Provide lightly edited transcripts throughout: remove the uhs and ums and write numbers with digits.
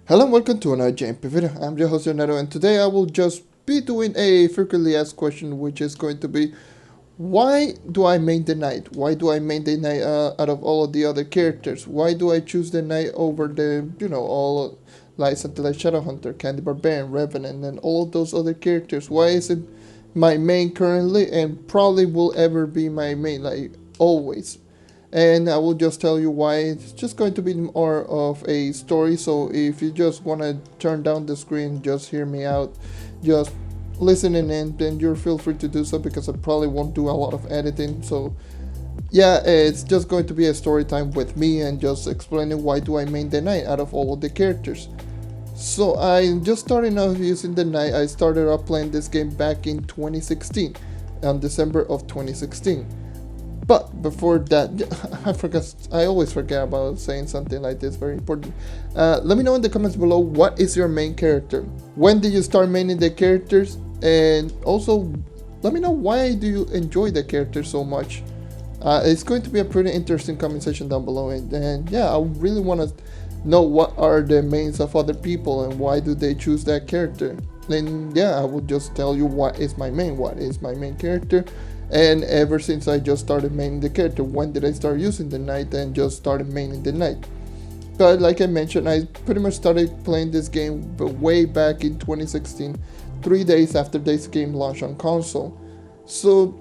Hello and welcome to another JNMG video. I'm your host JonNario, and today I will just be doing a frequently asked question, which is going to be, why do I main the knight? Why do I main the knight out of all of the other characters? Why do I choose the knight over the, all like something like Shadowhunter, Candy Barbarian, Revenant, and all of those other characters? Why is it my main currently and probably will ever be my main, like always? And I will just tell you why. It's just going to be more of a story, so if you just want to turn down the screen, just hear me out, just listening in, then you're feel free to do so, because I probably won't do a lot of editing. So yeah, it's just going to be a story time with me and just explaining why do I main the knight out of all of the characters. So I just started out using the knight. I started up playing this game back in 2016, on December of 2016. But before that, I forgot. I always forget about saying something like this. Very important. Let me know in the comments below, what is your main character? When did you start maining the characters? And also, let me know, why do you enjoy the character so much? It's going to be a pretty interesting conversation down below. And yeah, I really want to know what are the mains of other people and why do they choose that character. And yeah, I will just tell you what is my main character. And ever since I just started maining the character, when did I start using the knight and just started maining the knight? But like I mentioned, I pretty much started playing this game way back in 2016, 3 days after this game launched on console. So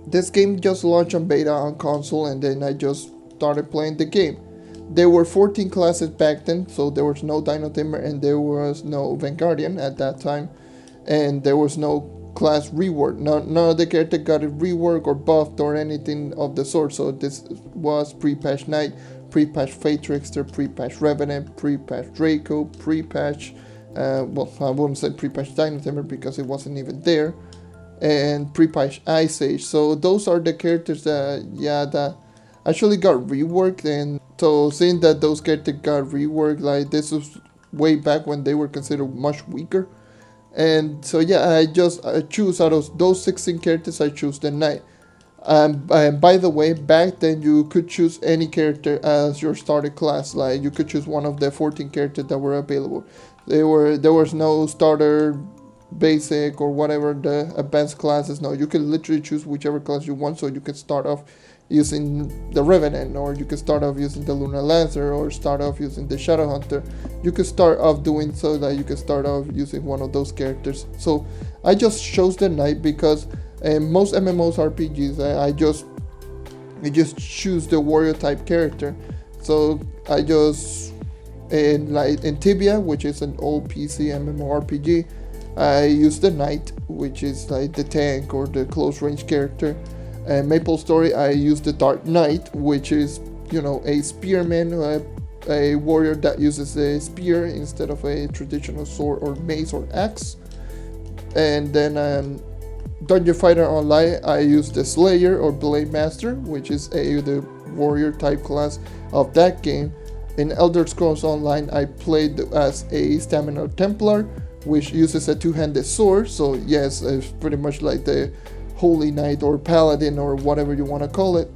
this game just launched on beta on console, and then I just started playing the game. There were 14 classes back then, so there was no Dino Tamer and there was no Vanguardian at that time, and there was no class rework. None of the character got a rework or buffed or anything of the sort. So this was pre-patch Knight, pre-patch Fate Trickster, pre-patch Revenant, pre-patch Draco, pre-patch well, I wouldn't say pre-patch Dino Tamer because it wasn't even there, and pre-patch Ice Age. So those are the characters that actually got reworked. And so seeing that those characters got reworked, like this was way back when they were considered much weaker. And so yeah, I choose out of those 16 characters, I choose the knight. And by the way, back then you could choose any character as your starter class. Like you could choose one of the 14 characters that were available. There was no starter, basic, or whatever the advanced classes. No, you can literally choose whichever class you want. So you can start off using the Revenant, or you can start off using the Lunar Lancer, or start off using the Shadowhunter. You could start off doing so that you can start off using one of those characters. So I just chose the knight because most MMOs RPGs I just choose the warrior type character. So I just in Tibia, which is an old PC MMORPG, I use the knight, which is like the tank or the close range character. Maple Story, I use the Dark Knight, which is, a spearman, a warrior that uses a spear instead of a traditional sword or mace or axe. And then Dungeon Fighter Online, I use the Slayer or Blade Master, which is the warrior type class of that game. In Elder Scrolls Online, I played as a Stamina Templar, which uses a two-handed sword. So yes, it's pretty much like the Holy Knight or Paladin or whatever you want to call it.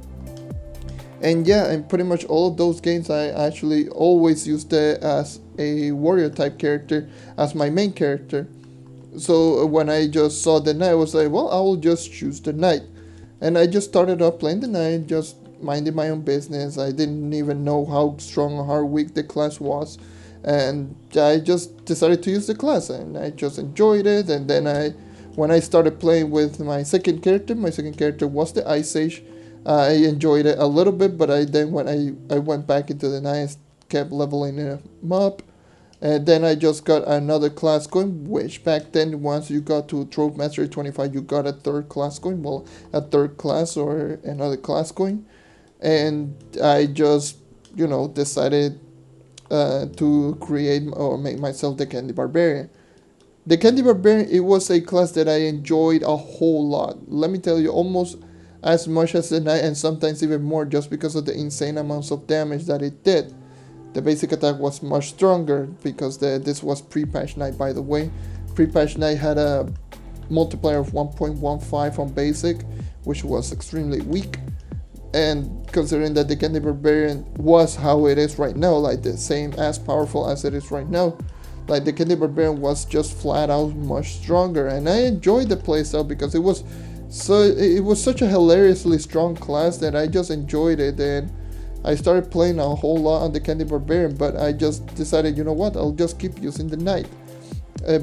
And yeah, and pretty much all of those games I actually always used as a warrior type character as my main character. So when I just saw the knight, I was like, well, I will just choose the knight. And I just started up playing the knight, just minding my own business. I didn't even know how strong or how weak the class was, and I just decided to use the class, and I just enjoyed it. And then when I started playing with my second character was the Ice Age. I enjoyed it a little bit, but when I went back into the knight, kept leveling him up. And then I just got another class going, which back then, once you got to Trove Mastery 25, you got a third class going. Well, a third class or another class going. And I just, decided to create or make myself the Candy Barbarian. The Candy Barbarian, it was a class that I enjoyed a whole lot. Let me tell you, almost as much as the knight, and sometimes even more, just because of the insane amounts of damage that it did. The basic attack was much stronger because this was pre-patch Knight, by the way. Pre-patch Knight had a multiplier of 1.15 on basic, which was extremely weak. And considering that the Candy Barbarian was how it is right now, like the same as powerful as it is right now, like the Candy Barbarian was just flat out much stronger, and I enjoyed the playstyle because it was such a hilariously strong class that I just enjoyed it, and I started playing a whole lot on the Candy Barbarian, but I just decided, you know what, I'll just keep using the Knight.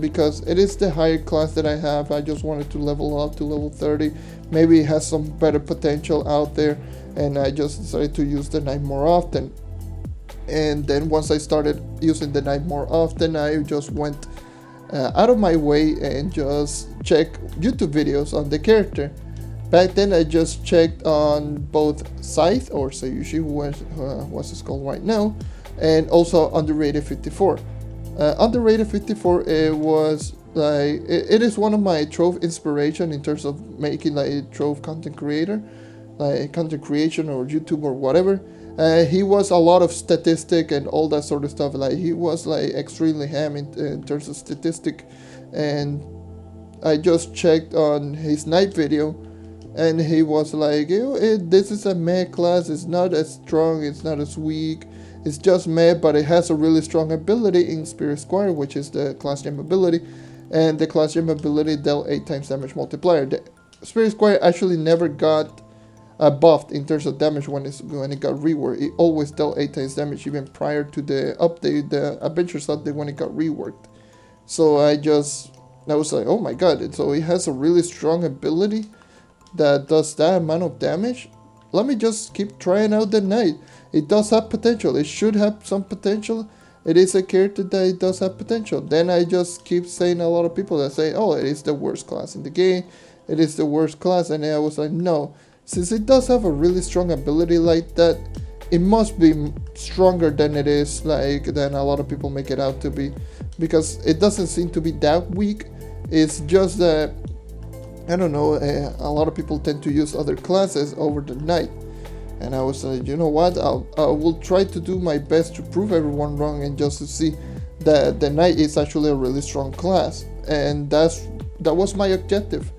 Because it is the higher class that I have. I just wanted to level up to level 30. Maybe it has some better potential out there, and I just decided to use the Knight more often. And then once I started using the Knight more often, I just went out of my way and just checked YouTube videos on the character. Back then I just checked on both Scythe, or Sayushi, what's it called right now, and also Underrated 54. Underrated 54, it was like it is one of my Trove inspiration in terms of making like a Trove content creator, like content creation or YouTube or whatever. He was a lot of statistic and all that sort of stuff. Like he was like extremely ham in terms of statistic, and I just checked on his Knight video, and he was like, this is a meh class. It's not as strong. It's not as weak. It's just meh, but it has a really strong ability in Spirit Squire, which is the class gem ability, and the class gem ability dealt 8 times damage multiplier. The Spirit Squire actually never got buffed in terms of damage when it got reworked. It always dealt 8 times damage even prior to the update, the Adventures update, when it got reworked. So I was like, oh my god, so it has a really strong ability that does that amount of damage. Let me just keep trying out the Knight. It does have potential. It should have some potential. It is a character that it does have potential. Then I just keep saying a lot of people that say, oh, it is the worst class in the game. It is the worst class. And I was like, no. Since it does have a really strong ability like that, it must be stronger than it is, than a lot of people make it out to be. Because it doesn't seem to be that weak. It's just that, I don't know, a lot of people tend to use other classes over the Knight. And I was like, you know what, I will try to do my best to prove everyone wrong, and just to see that the Knight is actually a really strong class. And that was my objective.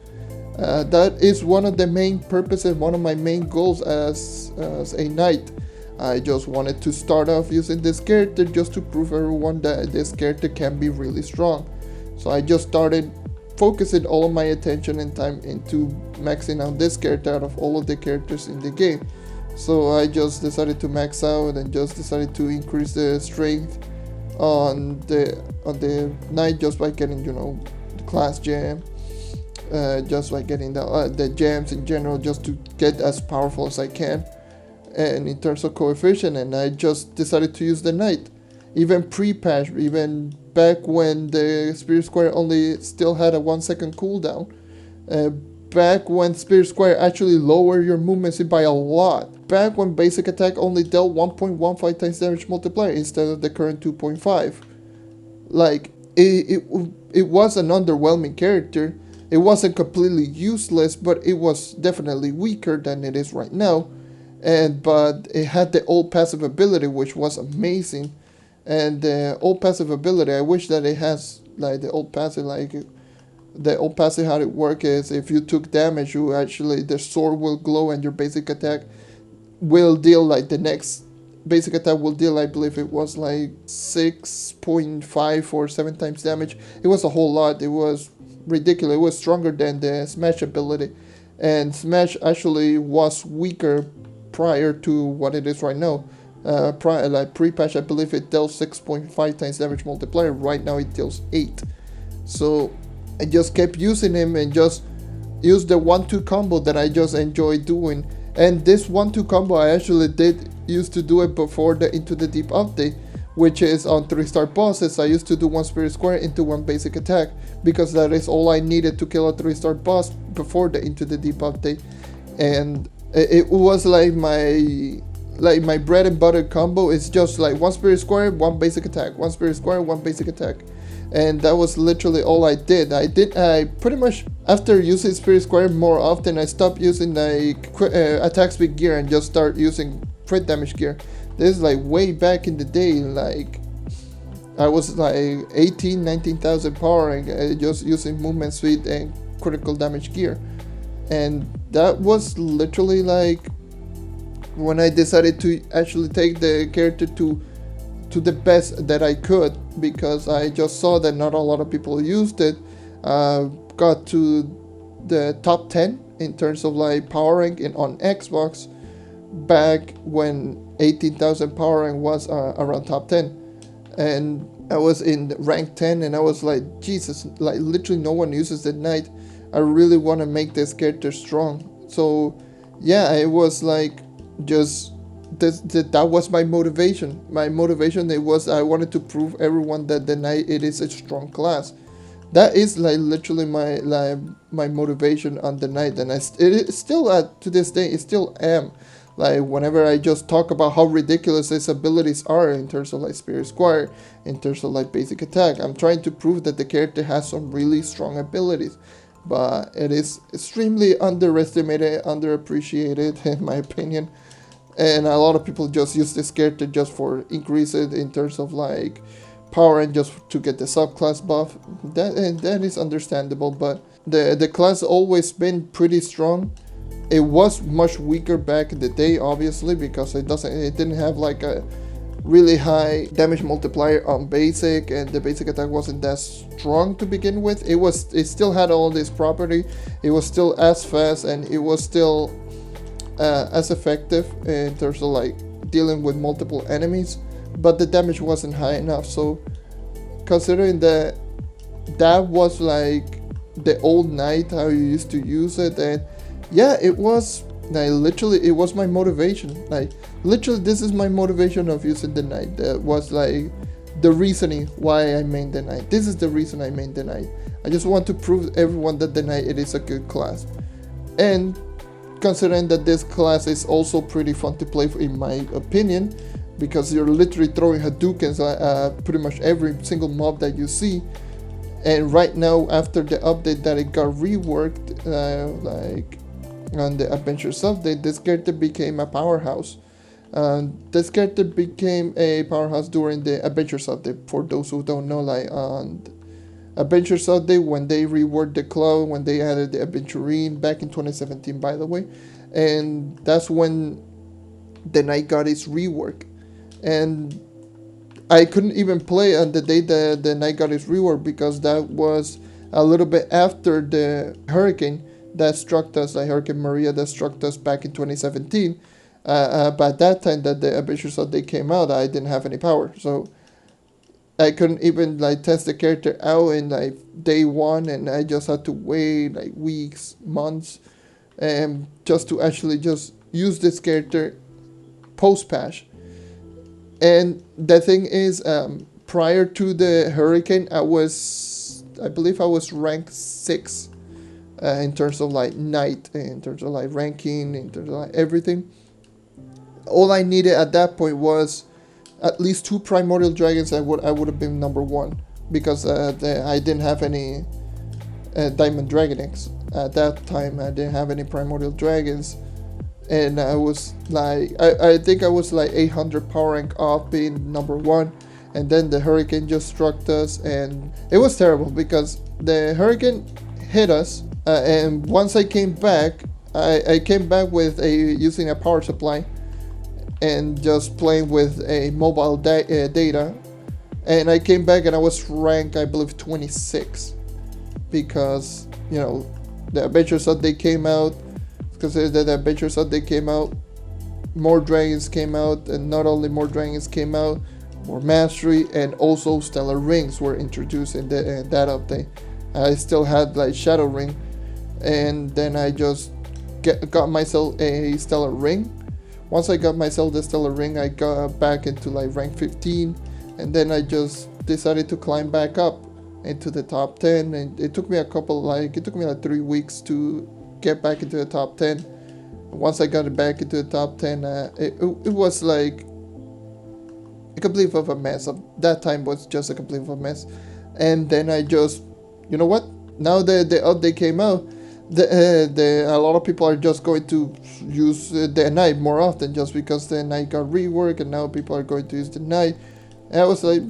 That is one of the main purposes, one of my main goals as a Knight. I just wanted to start off using this character just to prove everyone that this character can be really strong. So I just started focusing all of my attention and time into maxing out this character out of all of the characters in the game. So I just decided to max out and just decided to increase the strength on the Knight just by getting, the class gem, just by getting the gems in general, just to get as powerful as I can. And in terms of coefficient, and I just decided to use the Knight, even pre-patch, even back when the Spirit Squire only still had a 1 second cooldown. Back when Spirit Squire actually lowered your movement speed by a lot. Back when basic attack only dealt 1.15 times damage multiplier instead of the current 2.5. Like, it was an underwhelming character. It wasn't completely useless, but it was definitely weaker than it is right now. But it had the old passive ability, which was amazing. And the old passive ability, I wish that it has like the old passive, how it works is if you took damage, the sword will glow, and your basic attack will deal like the next basic attack will deal, I believe it was like 6.5 or 7 times damage. It was a whole lot. It was ridiculous. It was stronger than the Smash ability, and Smash actually was weaker prior to what it is right now. Pre-patch, I believe it dealt 6.5 times damage multiplier. Right now it deals 8. So I just kept using him and just used the 1-2 combo that I just enjoy doing. And this 1-2 combo I actually used to do it before the Into the Deep update, which is on 3-star bosses. I used to do 1 Spirit Square into 1 basic attack, because that is all I needed to kill a 3-star boss before the Into the Deep update. And it was like my bread and butter combo. Is just like 1 Spirit Square, 1 basic attack, 1 Spirit Square, 1 basic attack. And that was literally all I did. I pretty much, after using Spirit Square more often, I stopped using attack speed gear and just start using crit damage gear. This is like way back in the day, like I was like 19,000 power and just using movement speed and critical damage gear. And that was literally like when I decided to actually take the character to the best that I could, because I just saw that not a lot of people used it. Got to the top 10 in terms of like power rank on Xbox back when 18,000 power rank was around top 10, and I was in rank 10, and I was like, Jesus, like literally no one uses the knight. I really want to make this character strong. So yeah, it was like just that was my motivation. My motivation, it was I wanted to prove everyone that the knight, it is a strong class. That is like literally my motivation on the knight, and it is still to this day it still am. Like whenever I just talk about how ridiculous his abilities are in terms of like Spirit Squire, in terms of like basic attack, I'm trying to prove that the character has some really strong abilities, but it is extremely underestimated, underappreciated in my opinion. And a lot of people just use this character just for increase it in terms of like power and just to get the subclass buff. That is understandable, but the class always been pretty strong. It was much weaker back in the day, obviously, because it didn't have like a really high damage multiplier on basic, and the basic attack wasn't that strong to begin with. It still had all this property. It was still as fast, and it was still as effective in terms of like dealing with multiple enemies, but the damage wasn't high enough. So considering that was like the old knight, how you used to use it, and yeah, it was like literally it was my motivation. Like literally this is my motivation of using the knight. That was like the reasoning why I made the knight. This is the reason I made the knight. I just want to prove everyone that the knight, it is a good class. And considering that this class is also pretty fun to play in my opinion, because you're literally throwing Hadoukens pretty much every single mob that you see. And right now, after the update that it got reworked, like on the Adventures update, this character became a powerhouse. This character became a powerhouse during the Adventures update. For those who don't know, like on Adventures update, when they reworked the cloud, when they added the Adventurine back in 2017, by the way, and that's when the knight got its rework. And I couldn't even play on the day that the knight got its rework, because that was a little bit after the hurricane that struck us, like Hurricane Maria that struck us back in 2017. But at that time that the Adventures update came out, I didn't have any power, so I couldn't even like test the character out in like day one, and I just had to wait like weeks, months, and just to actually just use this character post patch. And the thing is, prior to the hurricane, I believe I was ranked 6 in terms of like knight, in terms of like ranking, in terms of like everything. All I needed at that point was at least 2 primordial dragons. I would have been number 1, because I didn't have any diamond dragon eggs at that time. I didn't have any primordial dragons, and I was like, I think I was like 800 power rank off being number 1. And then the hurricane just struck us, and it was terrible because the hurricane hit us, and once I came back, I came back with using a power supply and just playing with a mobile data, and I came back and I was ranked, I believe, 26, because the Adventures update came out. Consider that the Adventures update came out, more dragons came out, and not only more dragons came out, more mastery, and also stellar rings were introduced in that update. I still had like Shadow Ring, and then I just got myself a stellar ring. Once I got myself the stellar ring, I got back into like rank 15, and then I just decided to climb back up into the top 10, and it took me like 3 weeks to get back into the top 10. Once I got it back into the top 10, it was like a complete of a mess. That time was just a complete of a mess. And then I just, you know what? Now the update came out, a lot of people are just going to use the knight more often, just because the knight got reworked, and now people are going to use the knight. And I was like,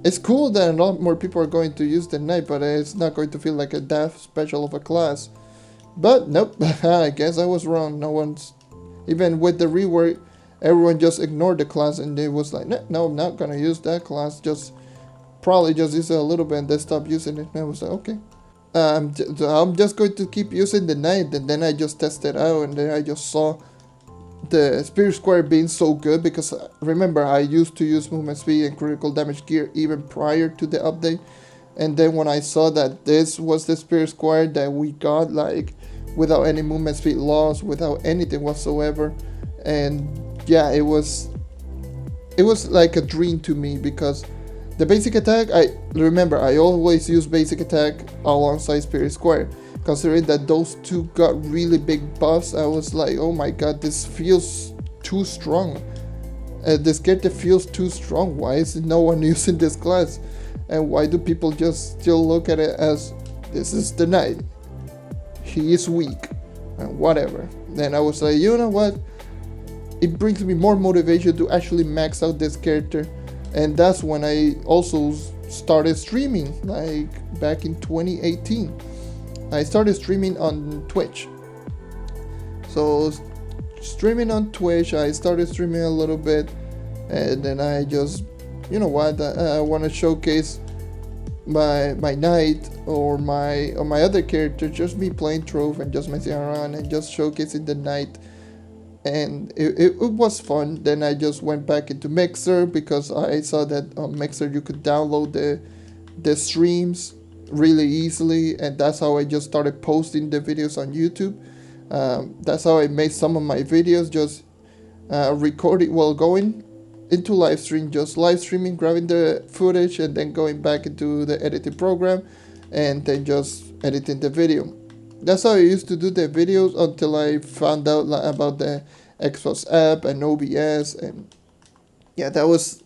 it's cool that a lot more people are going to use the knight, but it's not going to feel like a that special of a class. But nope, I guess I was wrong. No one's Even with the rework, everyone just ignored the class and they was like, no, I'm not gonna use that class. Just probably just use it a little bit and then stop using it. And I was like, okay. I'm just going to keep using the knight, and then I just tested out, and then I just saw the Spirit Square being so good because remember I used to use movement speed and critical damage gear even prior to the update, and then when I saw that this was the Spirit Square that we got like without any movement speed loss, without anything whatsoever, and yeah, it was like a dream to me because the basic attack, I remember I always use basic attack alongside Spirit Square. Considering that those two got really big buffs, I was like, oh my god, this feels too strong. This character feels too strong. Why is no one using this class? And why do people just still look at it as, this is the knight, he is weak, and whatever. Then I was like, you know what? It brings me more motivation to actually max out this character. And that's when I also started streaming, like back in 2018. I started streaming on Twitch. So streaming on Twitch, I started streaming a little bit, and then I just, you know what, I want to showcase my knight or my other character, just me playing Trove and just messing around and just showcasing the knight. And it was fun. Then I just went back into Mixer because I saw that on Mixer you could download the streams really easily, and that's how I just started posting the videos on YouTube. That's how I made some of my videos, just recording while going into live stream, just live streaming, grabbing the footage and then going back into the editing program and then just editing the video. That's how I used to do the videos until I found out about the Xbox app and OBS, and yeah, that was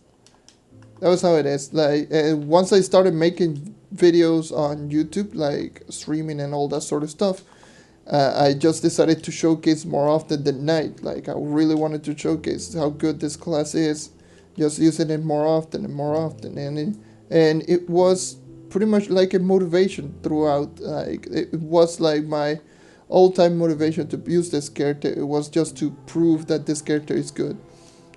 how it is. Like, once I started making videos on YouTube, like streaming and all that sort of stuff, I just decided to showcase more often than night. Like, I really wanted to showcase how good this class is, just using it more often and more often, and it was pretty much like a motivation throughout. Like, it was like my all-time motivation to use this character. It was just to prove that this character is good,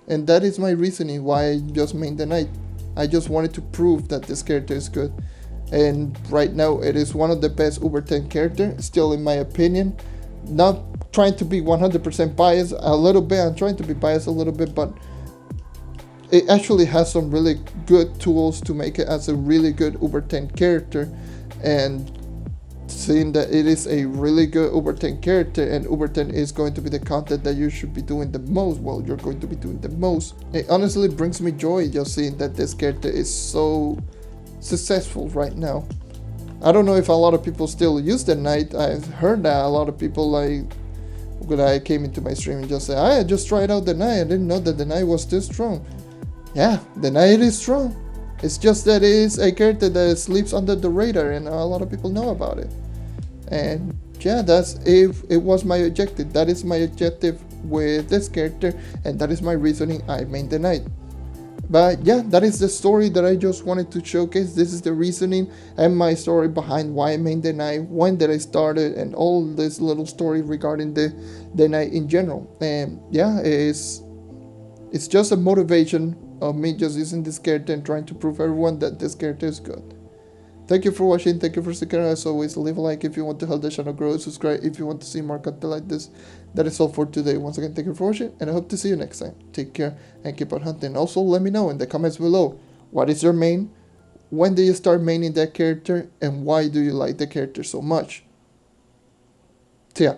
and that is my reasoning why I just made the knight. I just wanted to prove that this character is good, and right now it is one of the best Uber 10 character, still in my opinion. Not trying to be 100% biased, a little bit, I'm trying to be biased a little bit, but it actually has some really good tools to make it as a really good Uber 10 character. And seeing that it is a really good Uber 10 character, and Uber 10 is going to be the content that you should be doing the most, well, you're going to be doing the most. It honestly brings me joy just seeing that this character is so successful right now. I don't know if a lot of people still use the knight. I've heard that a lot of people, like, when I came into my stream and just say, I just tried out the knight, I didn't know that the knight was this strong. Yeah, the knight is strong. It's just that it is a character that sleeps under the radar and a lot of people know about it. And yeah, it was my objective. That is my objective with this character, and that is my reasoning I made the knight. But yeah, that is the story that I just wanted to showcase. This is the reasoning and my story behind why I made the knight, when did I start it, and all this little story regarding the knight in general. And yeah, it's just a motivation of me just using this character and trying to prove everyone that this character is good. Thank you for watching, thank you for sticking around. As always, leave a like if you want to help the channel grow, subscribe if you want to see more content like this. That is all for today. Once again, thank you for watching, and I hope to see you next time. Take care and keep on hunting. Also, let me know in the comments below, what is your main, when do you start maining that character, and why do you like the character so much? See ya.